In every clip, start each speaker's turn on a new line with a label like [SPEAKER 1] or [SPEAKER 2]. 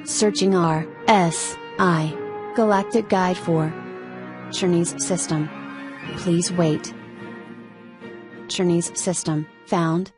[SPEAKER 1] Searching R.S.I. Galactic Guide for Taranis System. Please wait. Taranis System, found.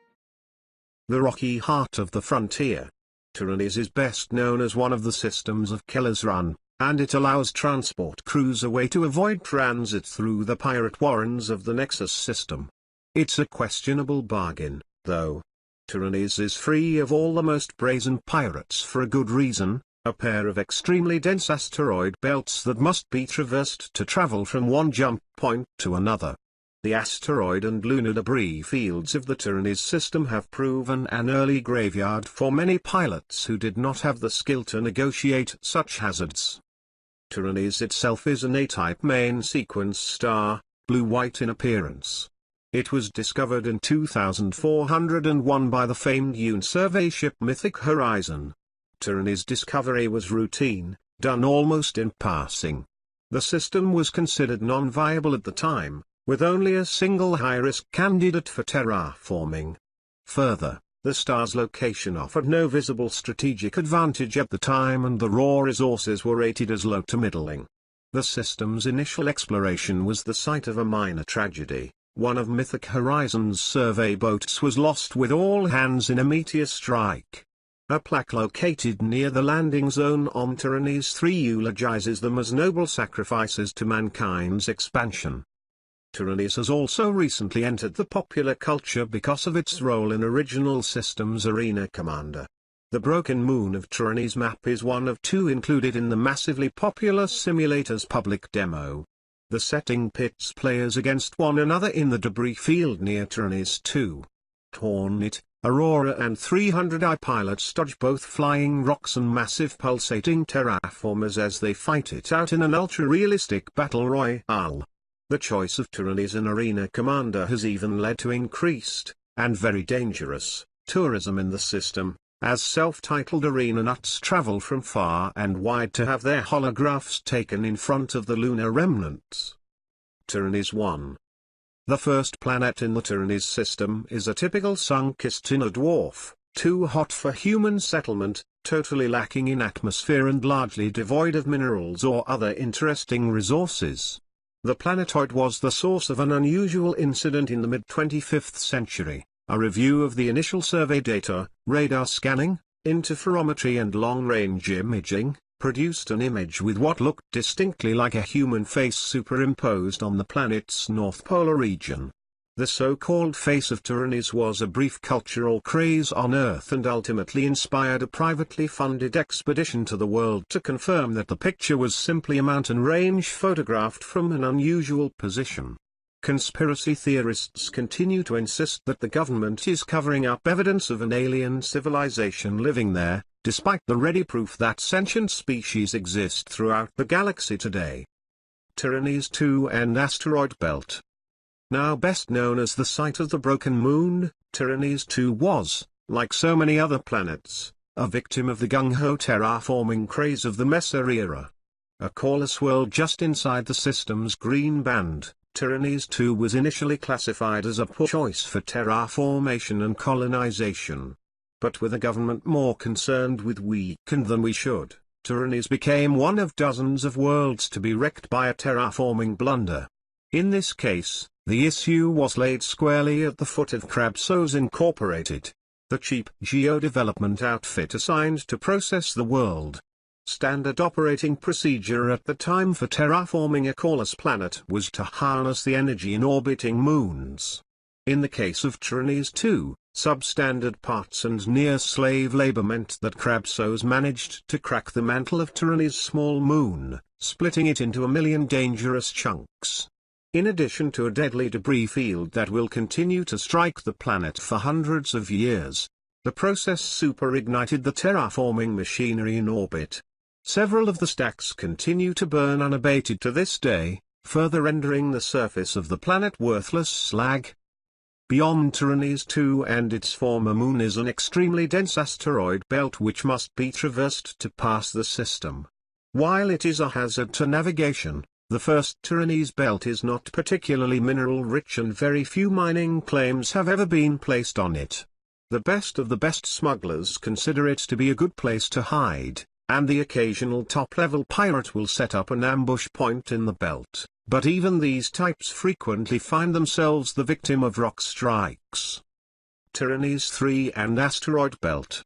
[SPEAKER 2] The rocky heart of the frontier. Taranis is best known as one of the systems of Keller's Run, and it allows transport crews a way to avoid transit through the pirate warrens of the Nexus system. It's a questionable bargain, though. Taranis is free of all the most brazen pirates for a good reason, a pair of extremely dense asteroid belts that must be traversed to travel from one jump point to another. The asteroid and lunar debris fields of the Taranis system have proven an early graveyard for many pilots who did not have the skill to negotiate such hazards. Taranis itself is an A-type main sequence star, blue-white in appearance. It was discovered in 2401 by the famed Dune survey ship Mythic Horizon. Taranis' discovery was routine, done almost in passing. The system was considered non-viable at the time, with only a single high-risk candidate for terraforming. Further, the star's location offered no visible strategic advantage at the time and the raw resources were rated as low to middling. The system's initial exploration was the site of a minor tragedy. One of Mythic Horizon's survey boats was lost with all hands in a meteor strike. A plaque located near the landing zone on Taranis 3 eulogizes them as noble sacrifices to mankind's expansion. Taranis has also recently entered the popular culture because of its role in original Systems Arena Commander. The Broken Moon of Taranis map is one of 2 included in the massively popular simulator's public demo. The setting pits players against one another in the debris field near Taranis 2. Hornet, Aurora and 300i pilots dodge both flying rocks and massive pulsating terraformers as they fight it out in an ultra-realistic battle royale. The choice of Taranis an arena commander has even led to increased, and very dangerous, tourism in the system, as self-titled arena nuts travel from far and wide to have their holographs taken in front of the lunar remnants. Taranis 1. The first planet in the Taranis system is a typical sun-kissed inner dwarf, too hot for human settlement, totally lacking in atmosphere and largely devoid of minerals or other interesting resources. The planetoid was the source of an unusual incident in the mid-25th century. A review of the initial survey data, radar scanning, interferometry and long-range imaging, produced an image with what looked distinctly like a human face superimposed on the planet's North Polar region. The so-called face of Taranis was a brief cultural craze on Earth and ultimately inspired a privately funded expedition to the world to confirm that the picture was simply a mountain range photographed from an unusual position. Conspiracy theorists continue to insist that the government is covering up evidence of an alien civilization living there, despite the ready proof that sentient species exist throughout the galaxy today. Taranis 2 and Asteroid Belt. Now best known as the site of the Broken Moon, Taranis 2 was, like so many other planets, a victim of the gung-ho terraforming craze of the Mesa era. A coreless world just inside the system's green band, Taranis 2 was initially classified as a poor choice for terraformation and colonization. But with a government more concerned with weekend than we should, Taranis became one of dozens of worlds to be wrecked by a terraforming blunder. In this case, the issue was laid squarely at the foot of Crabsos Incorporated, the cheap geo-development outfit assigned to process the world. Standard operating procedure at the time for terraforming a coreless planet was to harness the energy in orbiting moons. In the case of Taranis 2, substandard parts and near slave labor meant that Crabsos managed to crack the mantle of Taranis' small moon, splitting it into a million dangerous chunks. In addition to a deadly debris field that will continue to strike the planet for hundreds of years, the process superignited the terraforming machinery in orbit. Several of the stacks continue to burn unabated to this day, further rendering the surface of the planet worthless slag. Beyond Taranis 2 and its former moon is an extremely dense asteroid belt which must be traversed to pass the system. While it is a hazard to navigation, the first Taranis belt is not particularly mineral-rich and very few mining claims have ever been placed on it. The best of the best smugglers consider it to be a good place to hide, and the occasional top-level pirate will set up an ambush point in the belt, but even these types frequently find themselves the victim of rock strikes. Taranis 3 and Asteroid Belt.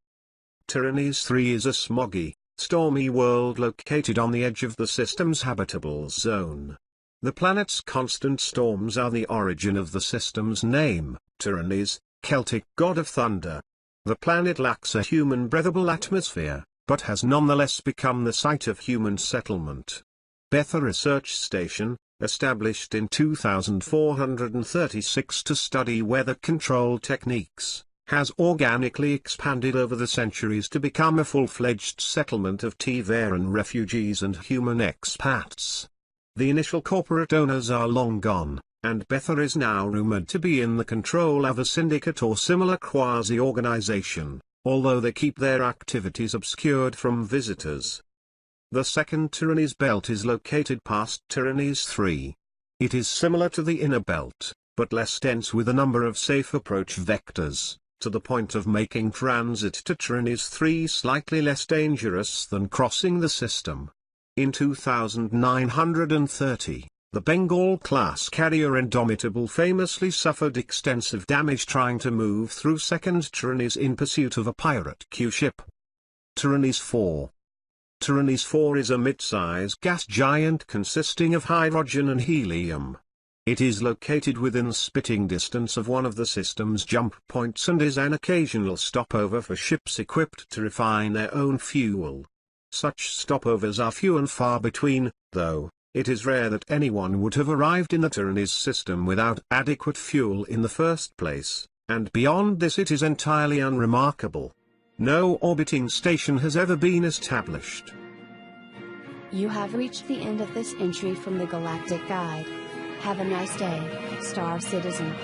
[SPEAKER 2] Taranis 3 is a smoggy, stormy world located on the edge of the system's habitable zone. The planet's constant storms are the origin of the system's name, Taranis, Celtic god of thunder. The planet lacks a human-breathable atmosphere, but has nonetheless become the site of human settlement. Betha Research Station, established in 2436 to study weather control techniques, has organically expanded over the centuries to become a full-fledged settlement of Tivaran refugees and human expats. The initial corporate owners are long gone, and Betha is now rumored to be in the control of a syndicate or similar quasi-organization, although they keep their activities obscured from visitors. The second Taranis belt is located past Taranis 3. It is similar to the inner belt, but less dense with a number of safe approach vectors, to the point of making transit to Taranis 3 slightly less dangerous than crossing the system. In 2930, the Bengal-class carrier Indomitable famously suffered extensive damage trying to move through second Taranis in pursuit of a pirate Q-ship. Taranis 4. Taranis 4 is a mid-size gas giant consisting of hydrogen and helium. It is located within spitting distance of one of the system's jump points and is an occasional stopover for ships equipped to refine their own fuel. Such stopovers are few and far between, though. It is rare that anyone would have arrived in the Taranis system without adequate fuel in the first place, and beyond this it is entirely unremarkable. No orbiting station has ever been established.
[SPEAKER 1] You have reached the end of this entry from the Galactic Guide. Have a nice day, Star Citizen.